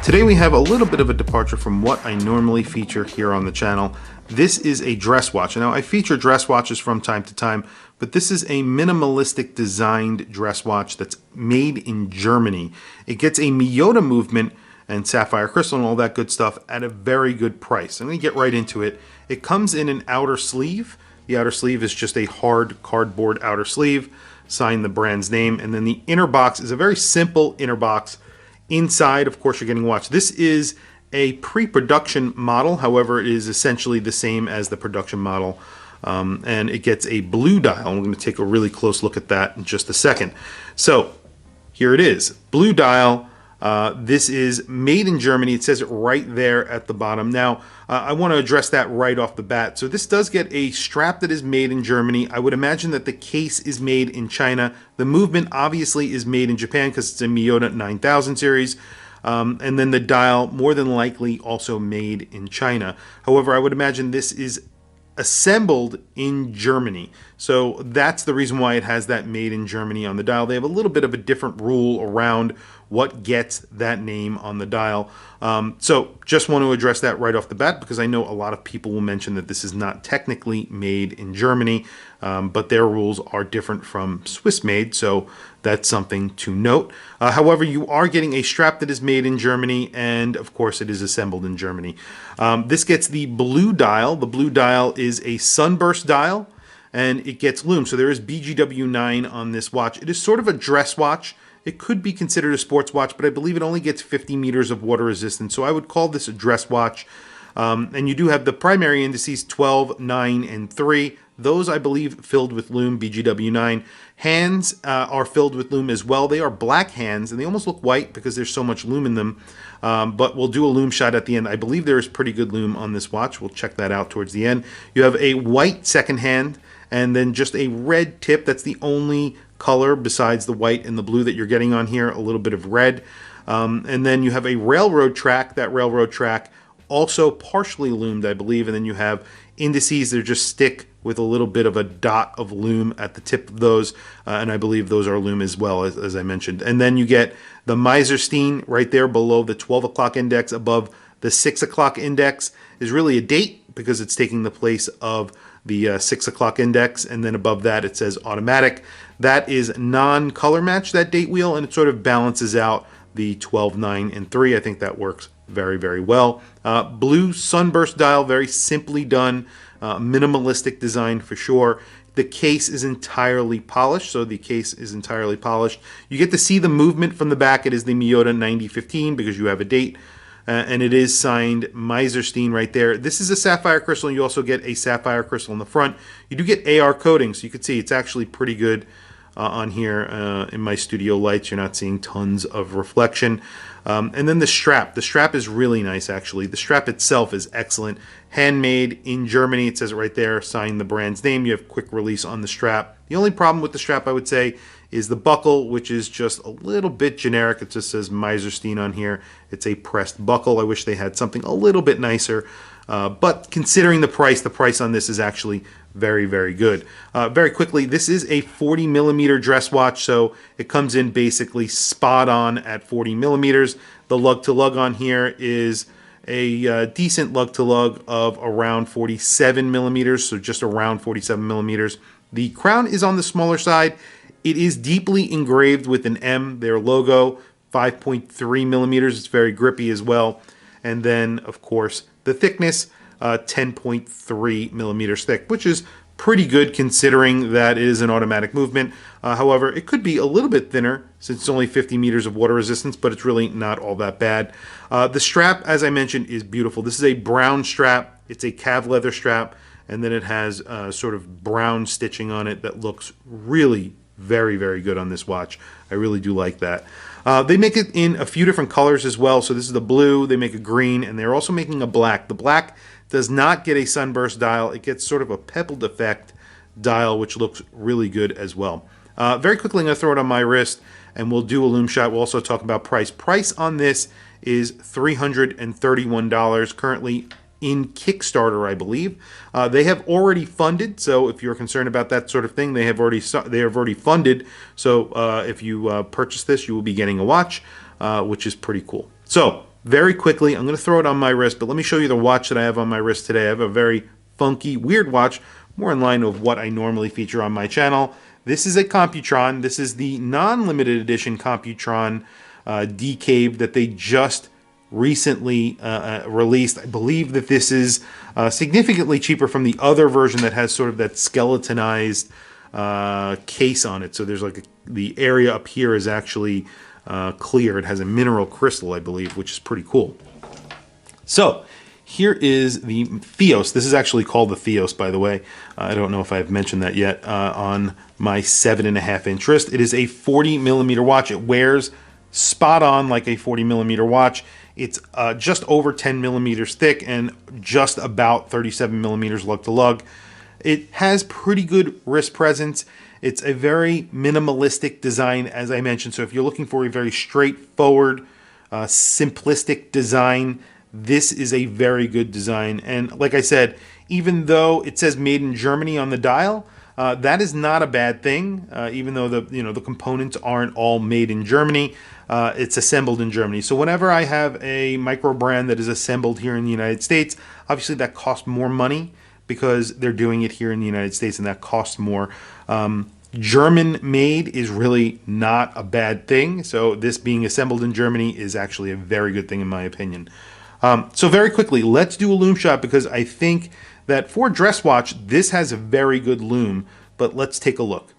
Today we have a little bit of a departure from what I normally feature here on the channel. This is a dress watch. Now I feature dress watches from time to time, but this is a minimalistic designed dress watch that's made in Germany. It gets a Miyota movement and sapphire crystal and all that good stuff at a very good price. I'm going to get right into it. It comes in an outer sleeve. The outer sleeve is just a hard cardboard outer sleeve, sign the brand's name, and then the inner box is a very simple inner box. Inside, of course, you're getting a watch. This is a pre-production model, however, it is essentially the same as the production model, and it gets a blue dial. We're going to take a really close look at that in just a second. So here it is, blue dial. This is made in Germany. It says it right there at the bottom. Now, I want to address that right off the bat. So this does get a strap that is made in Germany. I would imagine that the case is made in China. The movement obviously is made in Japan because it's a Miyota 9000 series. And then the dial, more than likely, also made in China. However, I would imagine this is assembled in Germany. So that's the reason why it has that made in Germany on the dial. They have a little bit of a different rule around what gets that name on the dial. So just want to address that right off the bat because I know a lot of people will mention that this is not technically made in Germany, but their rules are different from Swiss made, so that's something to note. However, you are getting a strap that is made in Germany, and of course it is assembled in Germany. This gets the blue dial. The blue dial is a sunburst dial, and it gets Loom. So there is BGW9 on this watch. It is sort of a dress watch. It could be considered a sports watch, but I believe it only gets 50 meters of water resistance. So I would call this a dress watch. And you do have the primary indices 12, 9, and 3. Those, I believe, filled with Loom, BGW9. Hands are filled with Loom as well. They are black hands, and they almost look white because there's so much Loom in them. But we'll do a Loom shot at the end. I believe there is pretty good Loom on this watch. We'll check that out towards the end. You have a white second hand, and then just a red tip. That's the only color besides the white and the blue that you're getting on here, a little bit of red. And then you have a railroad track. That railroad track also partially loomed, I believe. And then you have indices that just stick with a little bit of a dot of Loom at the tip of those. And I believe those are Loom as well, as I mentioned. And then you get the Meisterstein right there below the 12 o'clock index, above the 6 o'clock index is really a date because it's taking the place of the 6 o'clock index, and then above that it says automatic. That is non-color match, that date wheel, and it sort of balances out the 12, 9, and 3. I think that works very, very well. Blue sunburst dial, very simply done, minimalistic design for sure. The case is entirely polished, so the case is entirely polished. You get to see the movement from the back. It is the Miyota 9015 because you have a date. And it is signed Meisterstein right there. This is a sapphire crystal, and you also get a sapphire crystal in the front. You do get AR coating, so you can see it's actually pretty good on here in my studio lights. You're not seeing tons of reflection. And then the strap. The strap is really nice, actually. The strap itself is excellent. Handmade in Germany. It says it right there. Sign the brand's name. You have quick release on the strap. The only problem with the strap, I would say, is the buckle, which is just a little bit generic. It just says Meisterstein on here. It's a pressed buckle. I wish they had something a little bit nicer. But considering the price on this is actually very, very good. Very quickly, this is a 40 millimeter dress watch, so it comes in basically spot on at 40 millimeters. The lug to lug on here is a decent lug to lug of around 47 millimeters, so just around 47 millimeters. The crown is on the smaller side. It is deeply engraved with an M, their logo, 5.3 millimeters. It's very grippy as well. And then, of course, the thickness, 10.3 millimeters thick, which is pretty good considering that it is an automatic movement. However, it could be a little bit thinner since it's only 50 meters of water resistance, but it's really not all that bad. The strap, as I mentioned, is beautiful. This is a brown strap. It's a calf leather strap, and then it has sort of brown stitching on it that looks really very, very good on this watch. I really do like that. They make it in a few different colors as well. So this is the blue, they make a green, and they're also making a black. The black does not get a sunburst dial. It gets sort of a pebbled effect dial, which looks really good as well. Very quickly, I'm going to throw it on my wrist, and we'll do a Loom shot. We'll also talk about price. Price on this is $331 currently in Kickstarter, I believe. They have already funded, so if you're concerned about that sort of thing, they have already funded. So if you purchase this, you will be getting a watch, which is pretty cool. So very quickly, I'm going to throw it on my wrist, but let me show you the watch that I have on my wrist today. I have a very funky, weird watch, more in line with what I normally feature on my channel. This is a Computron. This is the non-limited edition Computron decave that they just recently released. I believe that this is significantly cheaper from the other version that has sort of that skeletonized case on it. So there's like the area up here is actually clear. It has a mineral crystal, I believe, which is pretty cool. So here is the TEOS. This is actually called the TEOS, by the way. I don't know if I've mentioned that yet on my 7.5-inch wrist. It is a 40mm watch. It wears spot on like a 40mm watch. It's just over 10 millimeters thick and just about 37 millimeters lug to lug. It has pretty good wrist presence. It's a very minimalistic design, as I mentioned. So if you're looking for a very straightforward, simplistic design, this is a very good design. And like I said, even though it says made in Germany on the dial, that is not a bad thing. Even though the components aren't all made in Germany, it's assembled in Germany. So whenever I have a micro brand that is assembled here in the United States, obviously that costs more money because they're doing it here in the United States, and that costs more. German made is really not a bad thing. So this being assembled in Germany is actually a very good thing in my opinion. So very quickly, let's do a loom shot because I think that for a dress watch, this has a very good loom, but let's take a look.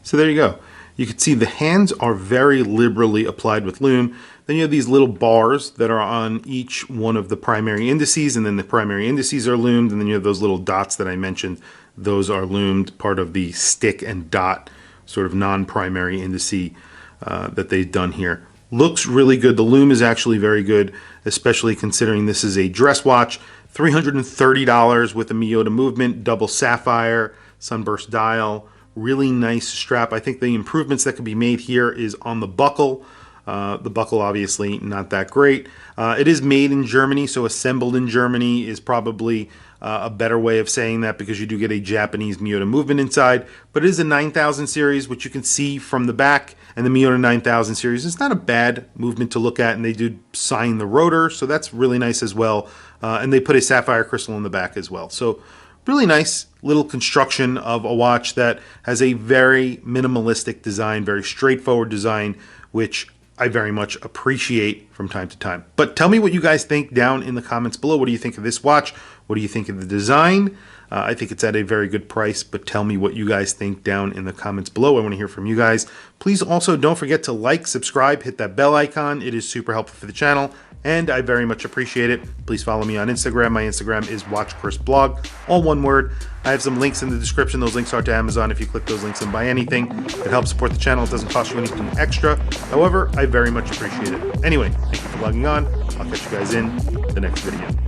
So there you go. You can see the hands are very liberally applied with loom. Then you have these little bars that are on each one of the primary indices, and then the primary indices are loomed, and then you have those little dots that I mentioned. Those are loomed, part of the stick and dot sort of non-primary indice that they've done here. Looks really good. The loom is actually very good, especially considering this is a dress watch. $330 with a Miyota movement, double sapphire, sunburst dial, really nice strap. I think the improvements that could be made here is on the buckle. The buckle obviously not that great. It is made in Germany, so assembled in Germany is probably a better way of saying that because you do get a Japanese Miyota movement inside, but it is a 9000 series, which you can see from the back, and the Miyota 9000 series is not a bad movement to look at, and they do sign the rotor, so that's really nice as well. And they put a sapphire crystal in the back as well. So really nice little construction of a watch that has a very minimalistic design, very straightforward design, which I very much appreciate from time to time. But tell me what you guys think down in the comments below. What do you think of this watch? What do you think of the design? I think it's at a very good price, but tell me what you guys think down in the comments below. I want to hear from you guys. Please also don't forget to like, subscribe, hit that bell icon. It is super helpful for the channel, and I very much appreciate it. Please follow me on Instagram. My Instagram is WatchChrisBlog, all one word. I have some links in the description. Those links are to Amazon. If you click those links and buy anything, it helps support the channel. It doesn't cost you anything extra. However, I very much appreciate it. Anyway, thank you for logging on. I'll catch you guys in the next video.